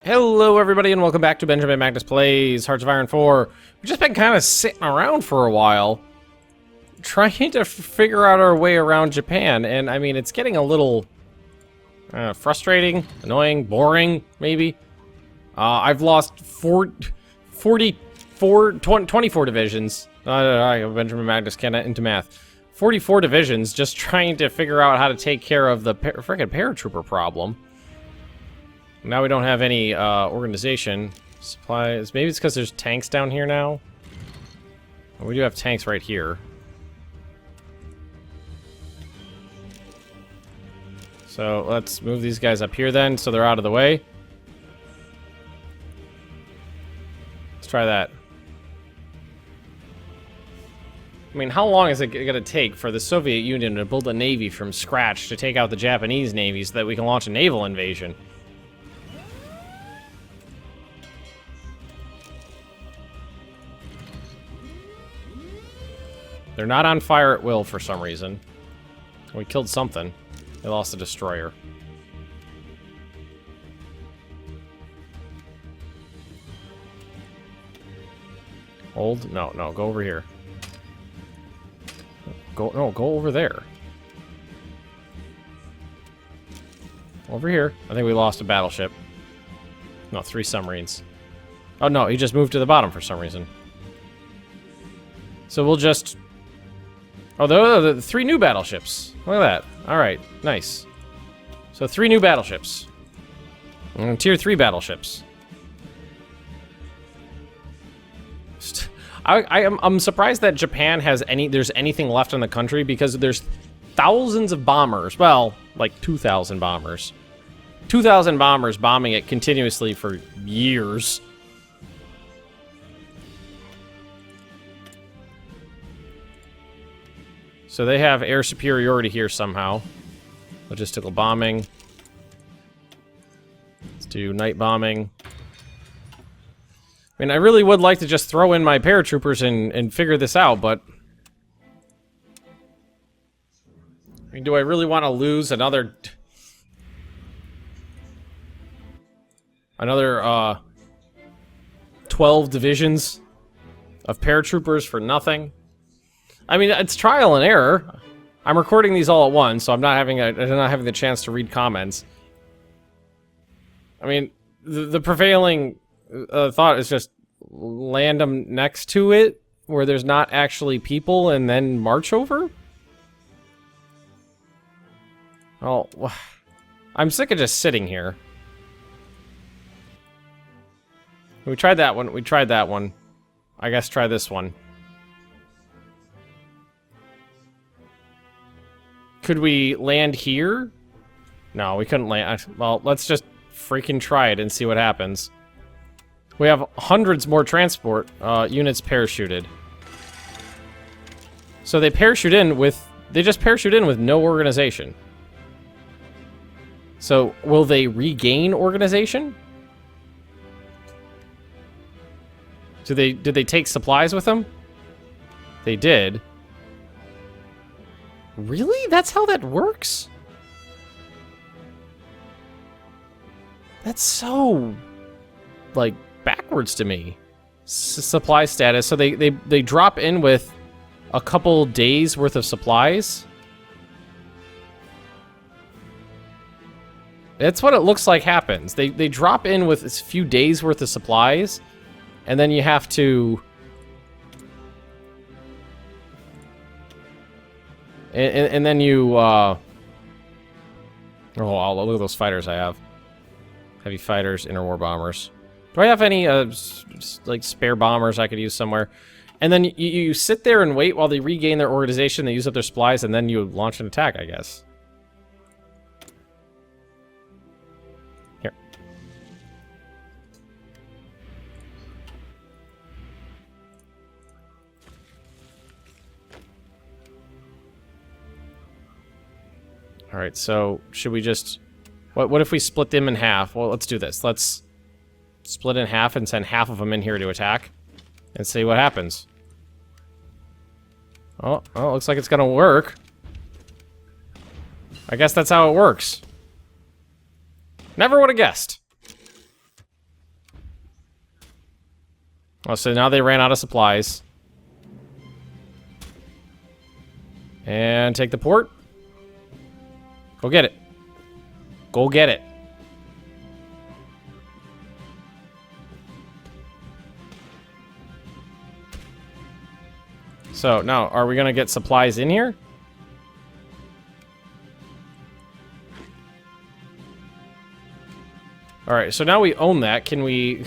Hello everybody and welcome back to Benjamin Magnus Plays Hearts of Iron 4. We've just been kind of sitting around for a while, trying to figure out our way around Japan, and I mean, it's getting a little frustrating, annoying, boring, maybe. I've lost 24 divisions. Benjamin Magnus can't into math. 44 divisions just trying to figure out how to take care of the frickin' paratrooper problem. Now we don't have any organization supplies. Maybe it's because there's tanks down here now. We do have tanks right here. So let's move these guys up here then, so they're out of the way. Let's try that. I mean, how long is it going to take for the Soviet Union to build a navy from scratch to take out the Japanese navy so that we can launch a naval invasion? They're not on fire at will for some reason. We killed something. They lost a destroyer. Hold? No, no, go over here. Go over there. Over here. I think we lost a battleship. No, 3 submarines. Oh no, he just moved to the bottom for some reason. So we'll just... Oh, the 3 new battleships. Look at that. Alright, nice. So 3 new battleships. And tier 3 battleships. I'm surprised that Japan has there's anything left in the country, because there's thousands of bombers. Well, like 2,000 bombers. 2,000 bombers bombing it continuously for years. So they have air superiority here somehow. Logistical bombing. Let's do night bombing. I mean, I really would like to just throw in my paratroopers and figure this out, but... I mean, do I really want to lose another 12 divisions of paratroopers for nothing? I mean, it's trial and error. I'm recording these all at once, so I'm not having the chance to read comments. I mean, the prevailing thought is just land them next to it, where there's not actually people, and then march over? Oh, I'm sick of just sitting here. We tried that one. We tried that one. I guess try this one. Could we land here? No, we couldn't land. Well, let's just freaking try it and see what happens. We have hundreds more transport units parachuted. So they parachute in with... They just parachute in with no organization. So, will they regain organization? Did they take supplies with them? They did. Really? That's how that works? That's so, like, backwards to me. Supply status. So they drop in with a couple days worth of supplies. That's what it looks like happens. They drop in with a few days worth of supplies, and then you have to... And then you, oh, wow, look at those fighters I have. Heavy fighters, interwar bombers. Do I have any, like, spare bombers I could use somewhere? And then you sit there and wait while they regain their organization, they use up their supplies, and then you launch an attack, I guess. Here. Alright, so should we just... What if we split them in half? Well, let's do this. Let's split in half and send half of them in here to attack. And see what happens. Oh, well, looks like it's gonna work. I guess that's how it works. Never would have guessed. Oh, so now they ran out of supplies. And take the port. Go get it. Go get it. So, now, are we going to get supplies in here? Alright, so now we own that. Can we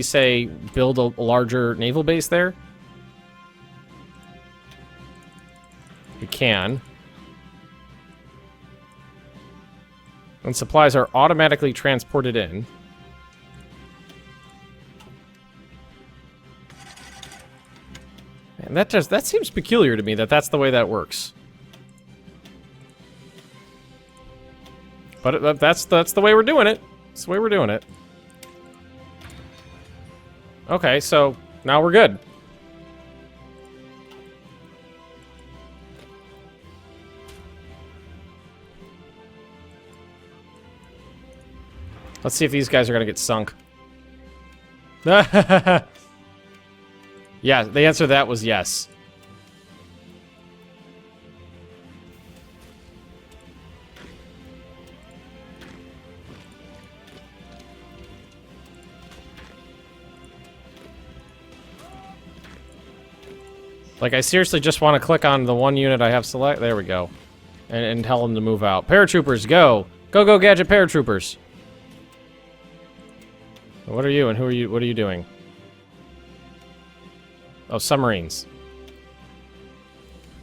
say, build a larger naval base there? We can. And supplies are automatically transported in. And that seems peculiar to me that that's the way that works. But that's the way we're doing it. That's the way we're doing it. Okay, so now we're good. Let's see if these guys are gonna get sunk. Yeah, the answer to that was yes. Like, I seriously just want to click on the one unit I have select. There we go. And tell them to move out. Paratroopers, go! Go, go, gadget paratroopers! What are you and who are you? What are you doing? Oh, submarines.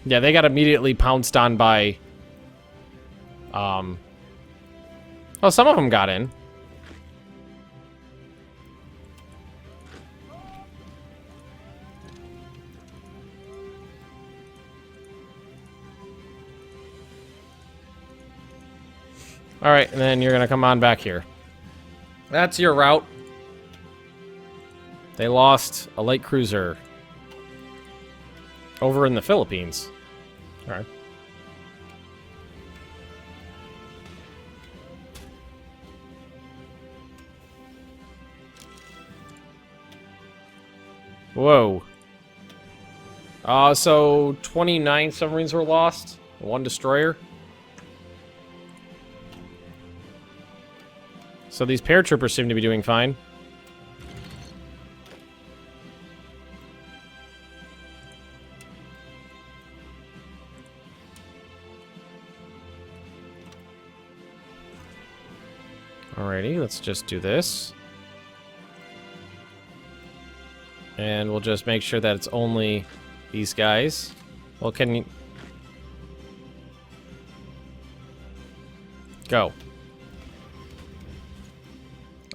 Yeah, they got immediately pounced on by... Oh, some of them got in. Alright, and then you're gonna come on back here. That's your route. They lost a light cruiser over in the Philippines. Alright. Whoa. So 29 submarines were lost, 1 destroyer. So these paratroopers seem to be doing fine. Alrighty, let's just do this. And we'll just make sure that it's only these guys. Well, can you... Go.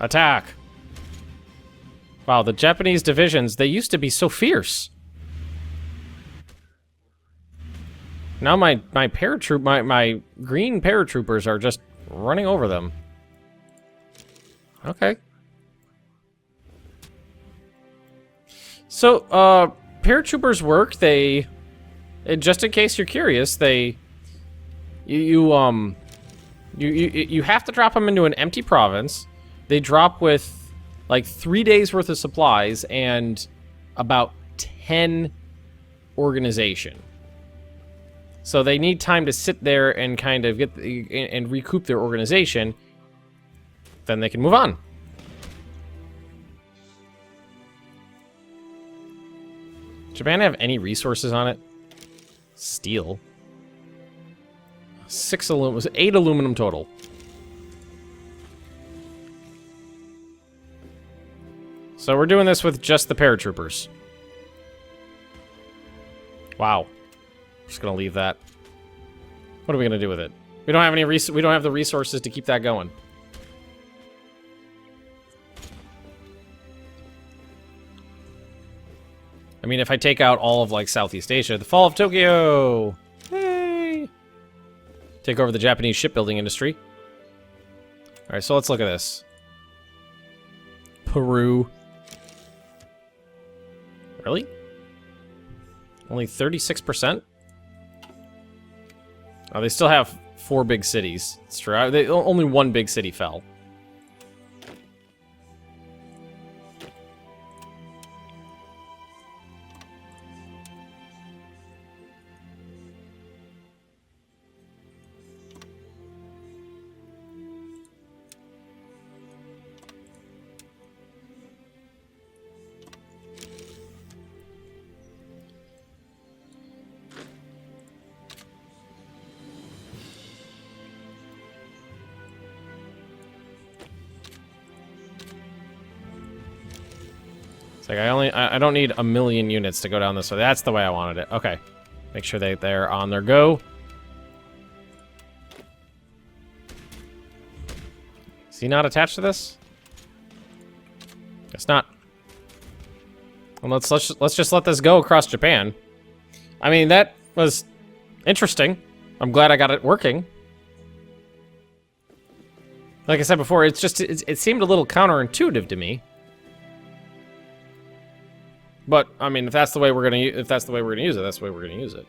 Attack! Wow, the Japanese divisions, they used to be so fierce. Now my green paratroopers are just running over them. Okay. So, paratroopers work, just in case you're curious, you have to drop them into an empty province. They drop with, like, 3 days worth of supplies and about 10 organization. So they need time to sit there and kind of get and recoup their organization. Then they can move on. Japan have any resources on it? Steel. 8 aluminum total. So we're doing this with just the paratroopers. Wow. Just gonna leave that. What are we gonna do with it? We don't have any we don't have the resources to keep that going. I mean, if I take out all of, like, Southeast Asia, the fall of Tokyo! Hey! Take over the Japanese shipbuilding industry. Alright, so let's look at this. Peru. Really? Only 36%? Oh, they still have 4 big cities. It's true. Only 1 big city fell. It's like I don't need a million units to go down this way. That's the way I wanted it. Okay. Make sure they're on their go. Is he not attached to this? Guess not. Well, let's just let this go across Japan. I mean, that was interesting. I'm glad I got it working. Like I said before, it seemed a little counterintuitive to me. But I mean, if that's the way we're gonna use it, that's the way we're gonna use it.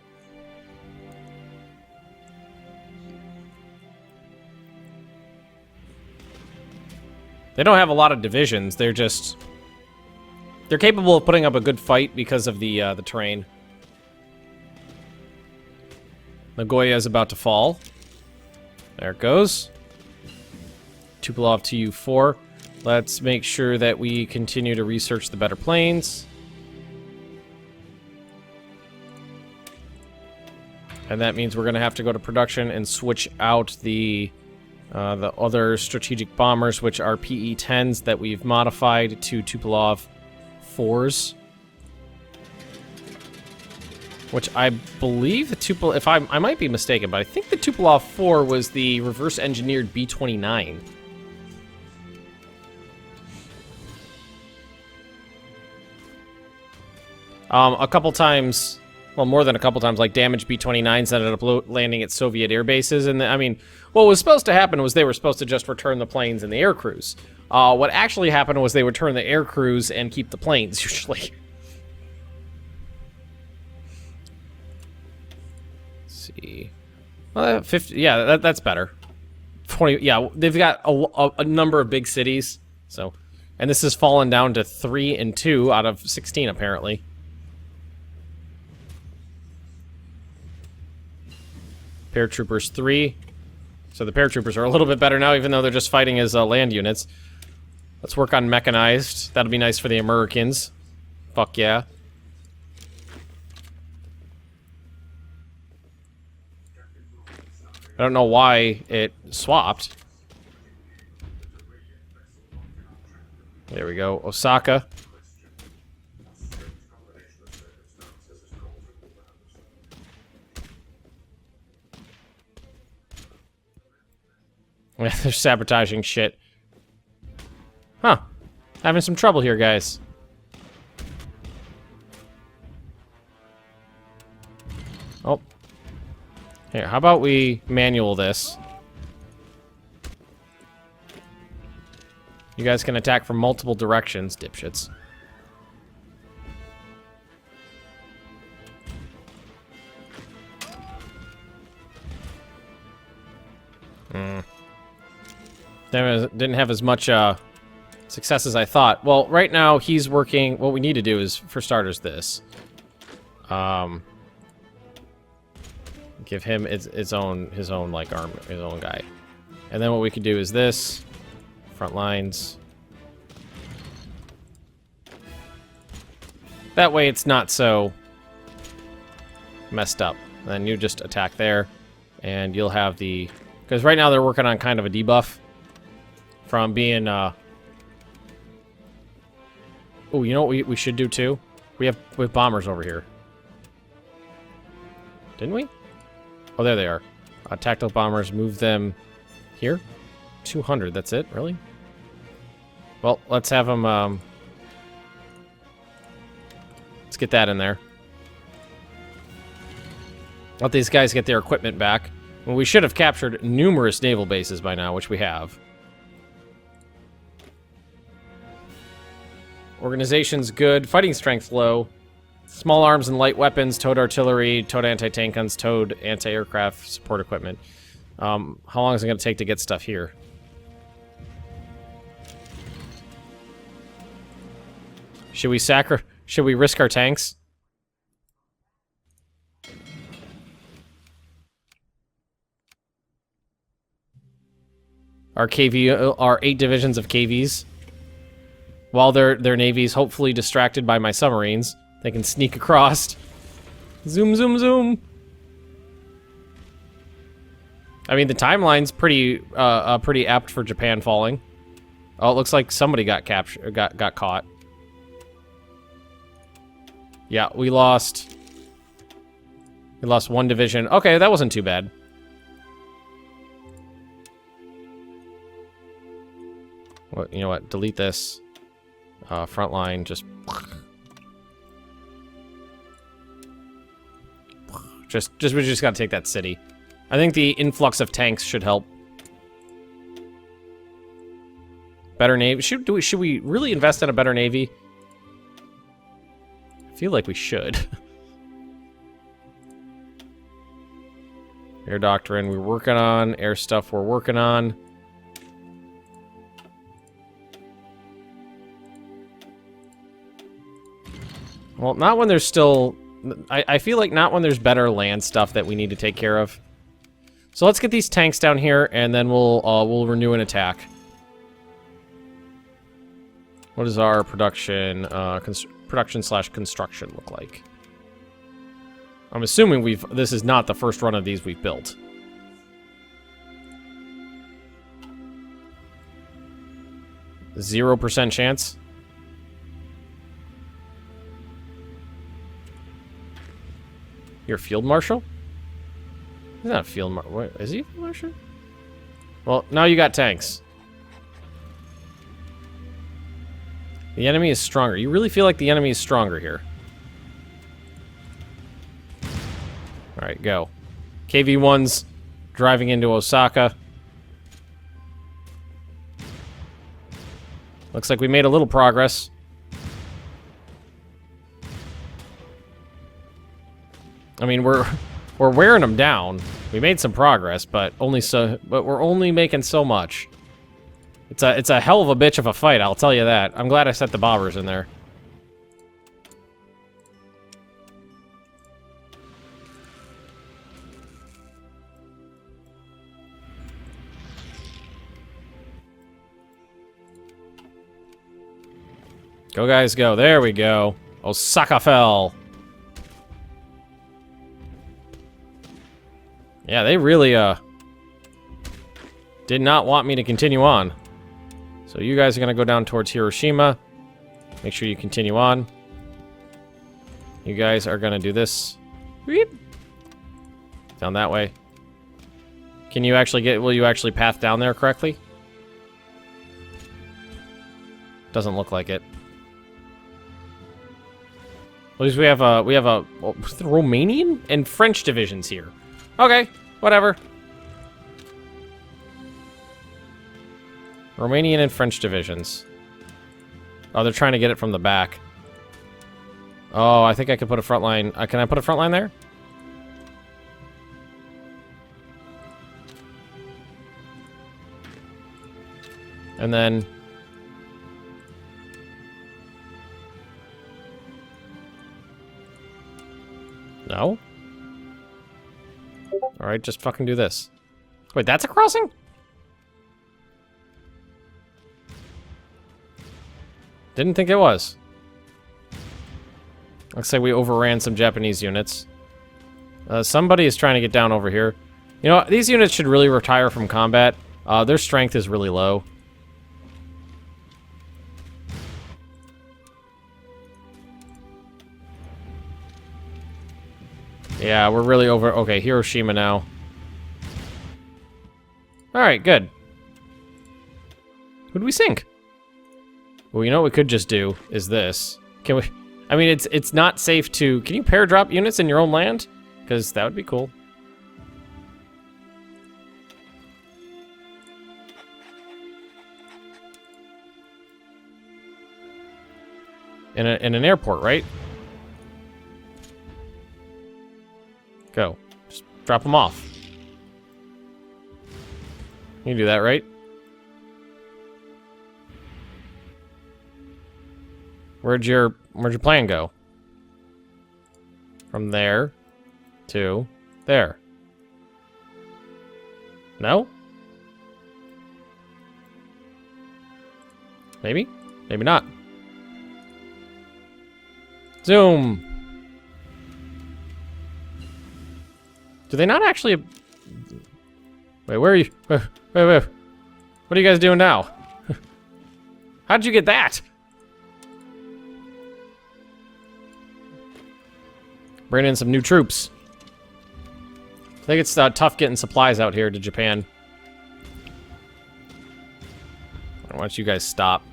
They don't have a lot of divisions. They're capable of putting up a good fight because of the terrain. Nagoya is about to fall. There it goes. Tupolev Tu-4. Let's make sure that we continue to research the better planes. And that means we're going to have to go to production and switch out the other strategic bombers, which are PE-10s that we've modified to Tupolev 4s. Which I believe the Tupolev... I might be mistaken, but I think the Tupolev 4 was the reverse-engineered B-29. A couple times... Well, more than a couple times, like damaged B-29s ended up landing at Soviet air bases. And I mean, what was supposed to happen was they were supposed to just return the planes and the air crews. What actually happened was they would return the air crews and keep the planes, usually. Let's see. 50, yeah, that's better. 20, yeah, they've got a number of big cities. So, and this has fallen down to 3 and 2 out of 16, apparently. Paratroopers 3. So the paratroopers are a little bit better now, even though they're just fighting as land units. Let's work on mechanized. That'll be nice for the Americans. Fuck yeah. I don't know why it swapped. There we go. Osaka. They're sabotaging shit. Huh. Having some trouble here, guys. Oh. Here, how about we manual this? You guys can attack from multiple directions, dipshits. Didn't have as much success as I thought. Well, right now he's working. What we need to do is, for starters, this. Give him his own like arm, his own guy, and then what we could do is this. Front lines. That way, it's not so messed up. Then you just attack there, and you'll have the. Because right now they're working on kind of a debuff. From being, oh, you know what we should do too? We have bombers over here. Didn't we? Oh, there they are. Tactical bombers, move them here. 200, that's it? Really? Well, let's have them, let's get that in there. Let these guys get their equipment back. Well, we should have captured numerous naval bases by now, which we have. Organization's good. Fighting strength low. Small arms and light weapons, towed artillery, towed anti-tank guns, towed anti-aircraft support equipment. How long is it going to take to get stuff here? Should we risk our tanks? Our KV, our 8 divisions of KVs. While their navies hopefully distracted by my submarines, they can sneak across. Zoom, zoom, zoom. I mean, the timeline's pretty apt for Japan falling. Oh, it looks like somebody got captured, got caught. Yeah, we lost one division. Okay, that wasn't too bad. Well, you know what? Delete this. Front line, just... We just gotta take that city. I think the influx of tanks should help. Better navy. Should we really invest in a better navy? I feel like we should. Air doctrine we're working on. Air stuff we're working on. Well, not when there's still... I feel like not when there's better land stuff that we need to take care of. So let's get these tanks down here, and then we'll renew an attack. What does our production slash construction look like? I'm assuming this is not the first run of these we've built. %0 chance. You're a field marshal? He's not a field marshal. Is he a field marshal? Well, now you got tanks. The enemy is stronger. You really feel like the enemy is stronger here. Alright, go. KV-1's driving into Osaka. Looks like we made a little progress. I mean, we're wearing them down. We made some progress, but we're only making so much. It's a hell of a bitch of a fight, I'll tell you that. I'm glad I set the bombers in there. Go, guys, go. There we go. Osaka fell. Yeah, they really, did not want me to continue on. So you guys are gonna go down towards Hiroshima. Make sure you continue on. You guys are gonna do this. Weep. Down that way. Can you actually will you actually path down there correctly? Doesn't look like it. At least we have Romanian and French divisions here. Okay, whatever. Romanian and French divisions. Oh, they're trying to get it from the back. Oh, I think I could put a front line. Can I put a front line there? And then... No? Alright, just fucking do this. Wait, that's a crossing? Didn't think it was. Looks like we overran some Japanese units. Somebody is trying to get down over here. You know, these units should really retire from combat. Their strength is really low. Yeah, we're really over... Okay, Hiroshima now. Alright, good. Who'd we sink? Well, you know what we could just do is this. Can we... I mean, it's not safe to... Can you paradrop units in your own land? Because that would be cool. In an airport, right? Go. Just drop them off. You can do that, right? Where'd your plane go? From there to there. No? Maybe? Maybe not. Zoom! Do they not actually... Wait, where are you? Wait. What are you guys doing now? How'd you get that? Bring in some new troops. I think it's tough getting supplies out here to Japan. Why don't you guys stop?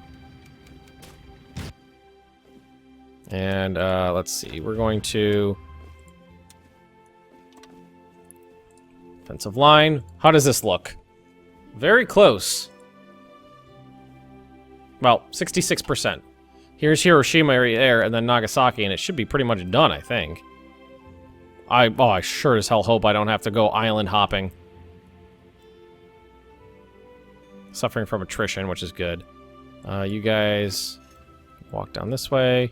And let's see. We're going to... Offensive line. How does this look? Very close. Well, 66%. Here's Hiroshima area there, and then Nagasaki, and it should be pretty much done, I think. I sure as hell hope I don't have to go island hopping. Suffering from attrition, which is good. You guys walk down this way.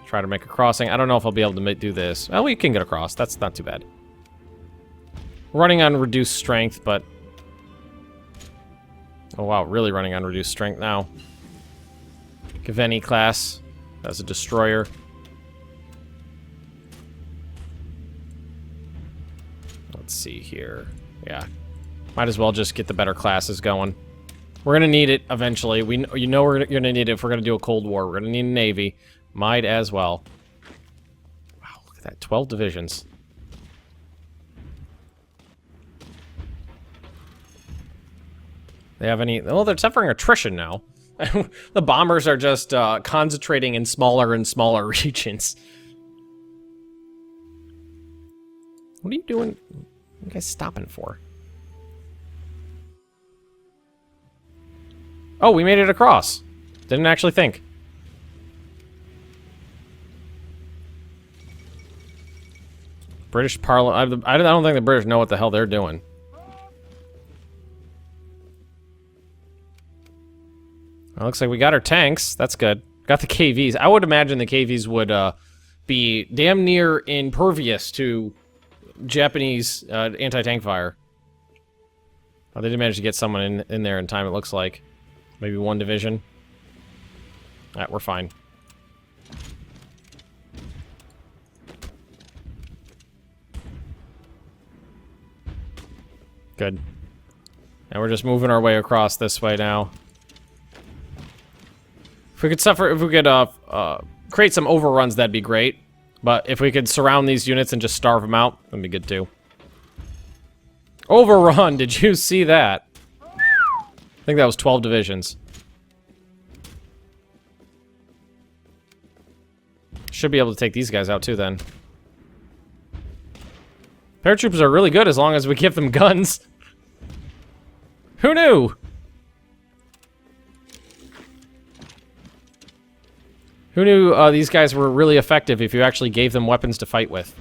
Try to make a crossing. I don't know if I'll be able to do this. Well, we can get across. That's not too bad. We're running on reduced strength, but... Oh, wow. Really running on reduced strength now. Kaveni class. That's a destroyer. Let's see here. Yeah. Might as well just get the better classes going. We're gonna need it eventually. You know we're gonna need it if we're gonna do a Cold War. We're gonna need a Navy. Might as well. Wow, look at that. 12 divisions. They have any... Oh, they're suffering attrition now. The bombers are just concentrating in smaller and smaller regions. What are you doing? What are you guys stopping for? Oh, we made it across. Didn't actually think. British Parliament... I don't think the British know what the hell they're doing. Well, looks like we got our tanks. That's good. Got the KVs. I would imagine the KVs would be damn near impervious to Japanese anti-tank fire. Oh, they did manage to get someone in there in time, it looks like. Maybe one division. Alright, we're fine. Good. And we're just moving our way across this way now. If we could create some overruns, that'd be great. But if we could surround these units and just starve them out, that'd be good too. Overrun! Did you see that? I think that was 12 divisions. Should be able to take these guys out too then. Paratroopers are really good as long as we give them guns. Who knew? Who knew these guys were really effective if you actually gave them weapons to fight with?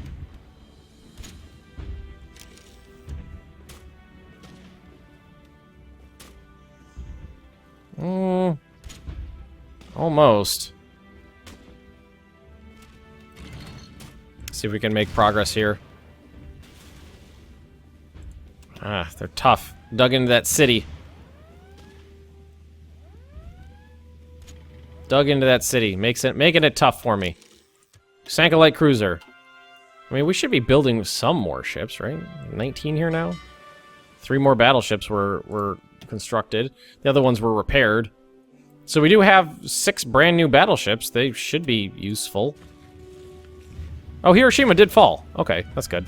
Almost. See if we can make progress here. Ah, they're tough. Dug into that city. Dug into that city. Making it tough for me. Sank a light cruiser. I mean, we should be building some more ships, right? 19 here now? 3 more battleships were constructed. The other ones were repaired. So we do have 6 brand new battleships. They should be useful. Oh, Hiroshima did fall. Okay, that's good.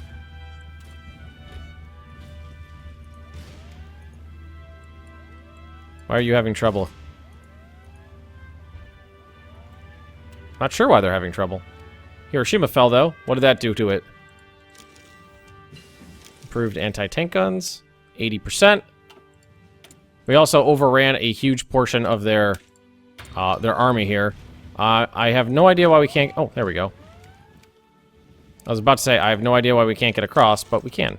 Why are you having trouble? Not sure why they're having trouble. Hiroshima fell, though. What did that do to it? Improved anti-tank guns. 80%. We also overran a huge portion of their army here. I have no idea why we can't... Oh, there we go. I was about to say, I have no idea why we can't get across, but we can.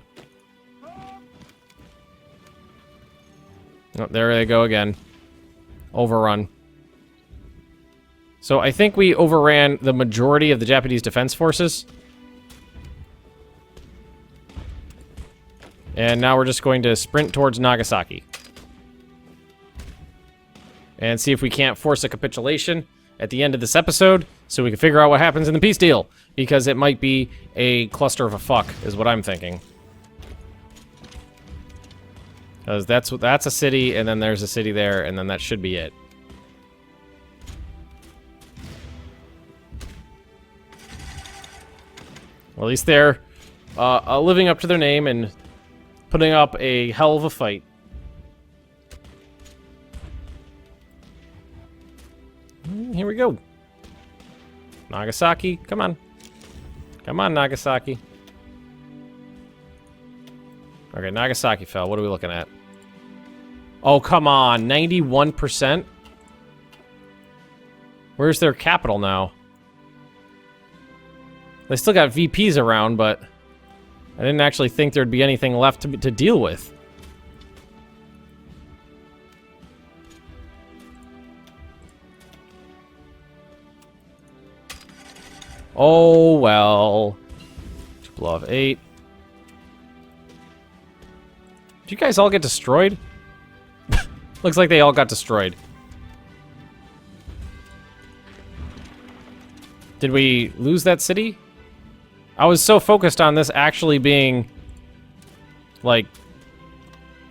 Oh, there they go again. Overrun. So I think we overran the majority of the Japanese defense forces. And now we're just going to sprint towards Nagasaki. And see if we can't force a capitulation at the end of this episode, so we can figure out what happens in the peace deal. Because it might be a cluster of a fuck, is what I'm thinking. Because that's a city, and then there's a city there, and then that should be it. Well, at least they're living up to their name and putting up a hell of a fight. Here we go. Nagasaki, come on. Come on, Nagasaki. Okay, Nagasaki fell. What are we looking at? Oh, come on. 91%? Where's their capital now? They still got VPs around, but I didn't actually think there'd be anything left to deal with. Oh, well. Blow off 8. Did you guys all get destroyed? Looks like they all got destroyed. Did we lose that city? I was so focused on this actually being, like,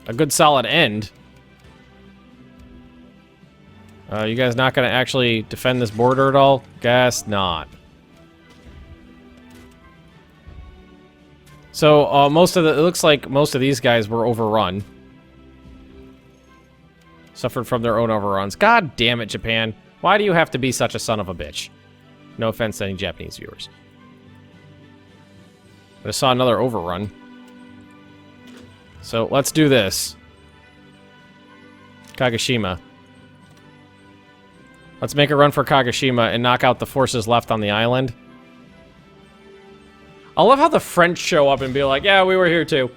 a good solid end. You guys not gonna actually defend this border at all? Guess not. So, it looks like most of these guys were overrun. Suffered from their own overruns. God damn it, Japan. Why do you have to be such a son of a bitch? No offense to any Japanese viewers. I saw another overrun. So, let's do this. Kagoshima. Let's make a run for Kagoshima and knock out the forces left on the island. I love how the French show up and be like, yeah, we were here too.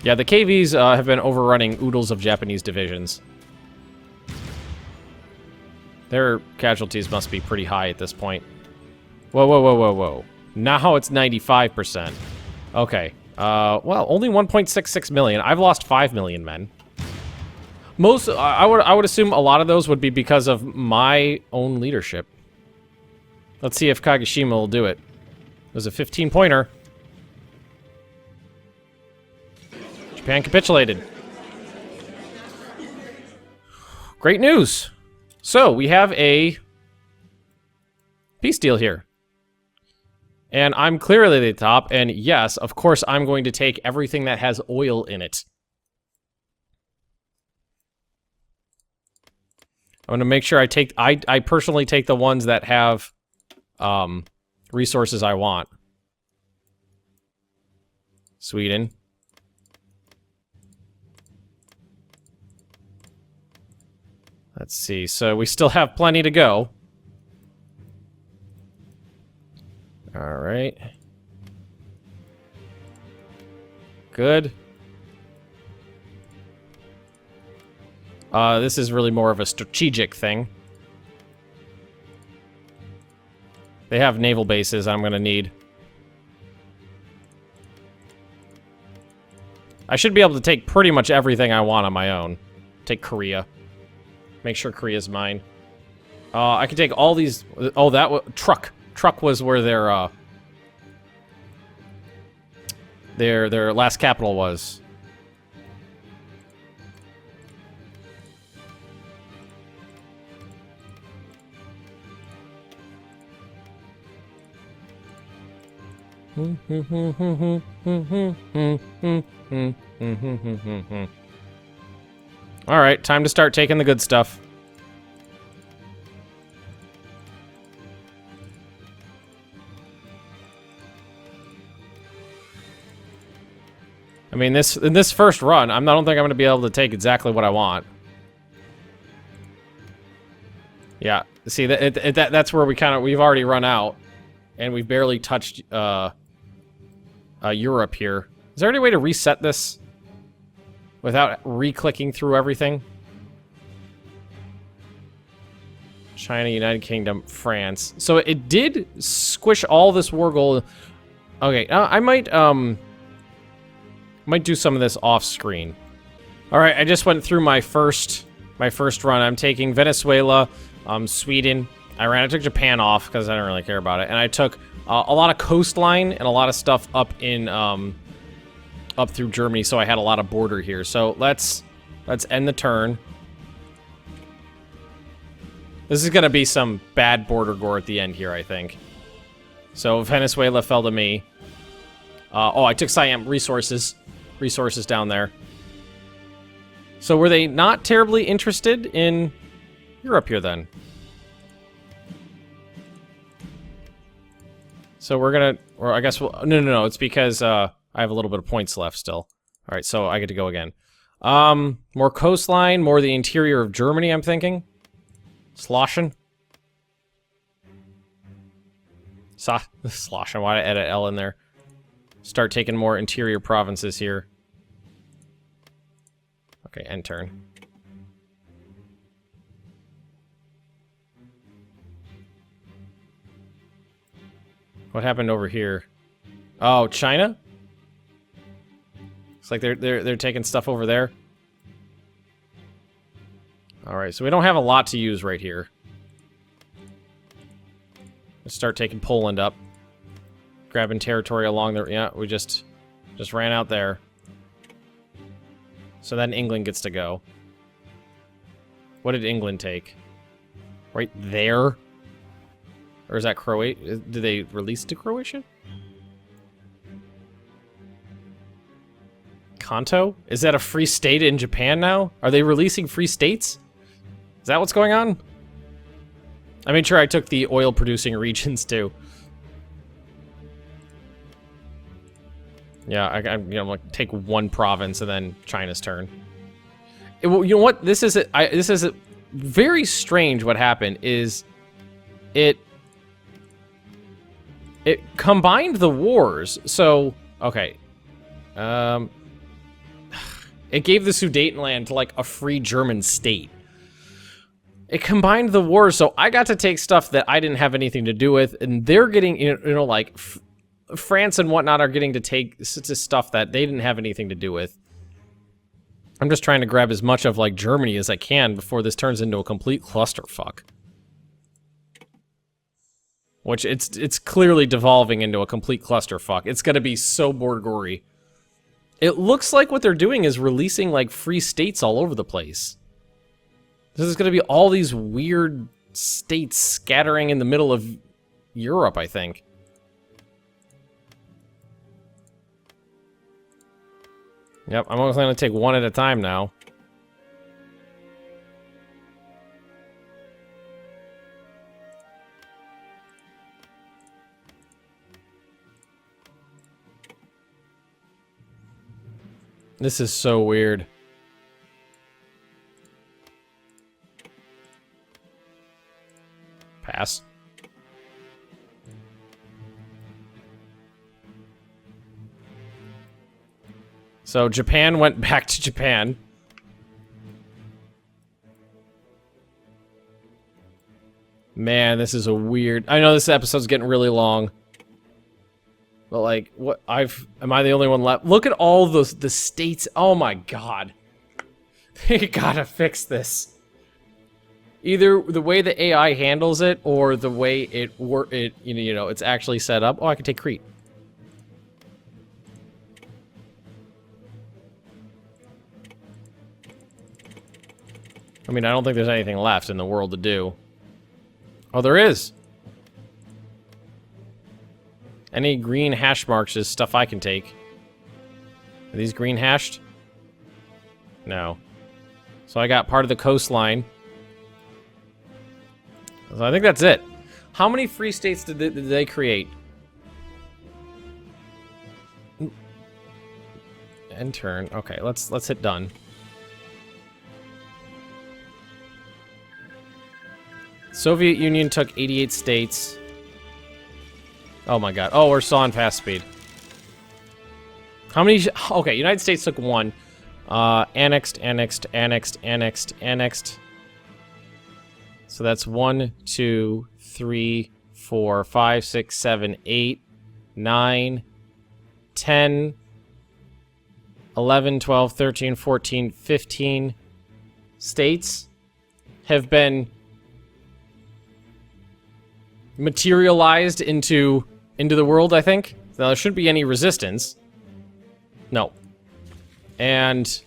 Yeah, the KVs have been overrunning oodles of Japanese divisions. Their casualties must be pretty high at this point. Whoa, whoa, whoa, whoa, whoa. Now it's 95%. Okay. Well, only 1.66 million. I've lost 5 million men. I would assume a lot of those would be because of my own leadership. Let's see if Kagoshima will do it. It was a 15-pointer. Japan capitulated. Great news. So, we have a peace deal here. And I'm clearly the top, and yes, of course, I'm going to take everything that has oil in it. I'm going to make sure I personally take the ones that have resources I want. Sweden. Let's see. So we still have plenty to go. All right. Good. This is really more of a strategic thing. They have naval bases I'm gonna need. I should be able to take pretty much everything I want on my own. Take Korea. Make sure Korea's mine. I can take all these... Oh, that was... Truck. Truck was where their last capital was. All right, time to start taking the good stuff. I mean, in this first run, I don't think I'm going to be able to take exactly what I want. Yeah, see, that's where we've already run out, and we've barely touched Europe here. Is there any way to reset this without re-clicking through everything? China, United Kingdom, France. So it did squish all this war goal. Okay, I might do some of this off screen. All right, I just went through my first run. I'm taking Venezuela, Sweden, Iran. I took Japan off because I don't really care about it, and I took a lot of coastline and a lot of stuff up in up through Germany. So I had a lot of border here. So let's end the turn. This is gonna be some bad border gore at the end here, I think. So Venezuela fell to me. Oh, I took Siam resources. Resources down there. So were they not terribly interested in Europe here then? So we're gonna, or I guess we'll, no, it's because I have a little bit of points left still. All right, so I get to go again. More coastline, more the interior of Germany, I'm thinking. Sloschen. Sloschen, why did I add an L in there? Start taking more interior provinces here. Okay, end turn. What happened over here? Oh, China? It's like they're taking stuff over there. All right, so we don't have a lot to use right here. Let's start taking Poland up, grabbing territory along the. Yeah, we just ran out there. So then England gets to go. What did England take? Right there? Or is that Croatia? Did they release it to Croatia? Kanto? Is that a free state in Japan now? Are they releasing free states? Is that what's going on? I made sure I took the oil-producing regions too. Yeah, I'm like take one province and then China's turn. Well, you know what? This is a very strange. What happened is it combined the wars. So okay, it gave the Sudetenland to like a free German state. It combined the wars, so I got to take stuff that I didn't have anything to do with, and they're getting, you know, like France and whatnot are getting to take stuff that they didn't have anything to do with. I'm just trying to grab as much of like Germany as I can before this turns into a complete clusterfuck. Which it's clearly devolving into a complete clusterfuck. It's gonna be so borgory. It looks like what they're doing is releasing like free states all over the place. This is gonna be all these weird states scattering in the middle of Europe, I think. Yep, I'm only gonna take one at a time now. This is so weird. Pass. So Japan went back to Japan. Man, this is a weird... I know this episode's getting really long. But like, what am I the only one left? Look at all the states. Oh my god. They gotta fix this. Either the way the AI handles it or the way it's actually set up. Oh, I can take Crete. I mean, I don't think there's anything left in the world to do. Oh, there is. Any green hash marks is stuff I can take. Are these green hashed? No. So I got part of the coastline. So I think that's it. How many free states did they create? End turn. Okay, let's hit done. Soviet Union took 88 states. Oh my god. Oh, we're still on fast speed. How many? Okay, United States took one. Annexed. So that's 1, 2, 3, 4, 5, 6, 7, 8, 9, 10, 11, 12, 13, 14, 15 states have been materialized into the world, I think. Now, there shouldn't be any resistance. No. And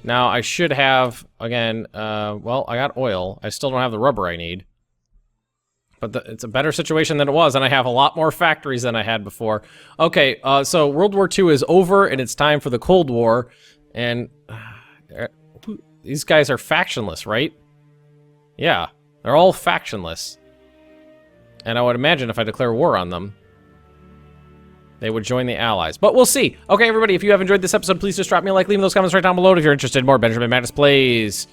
now I should have, again, well, I got oil. I still don't have the rubber I need. But it's a better situation than it was, and I have a lot more factories than I had before. Okay, so World War II is over, and it's time for the Cold War. And these guys are factionless, right? Yeah, they're all factionless. And I would imagine if I declare war on them, they would join the Allies. But we'll see. Okay, everybody, if you have enjoyed this episode, please just drop me a like, leave me those comments right down below. If you're interested in more Benjamin Magnus Plays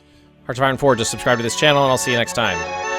Hearts of Iron 4, just subscribe to this channel, and I'll see you next time.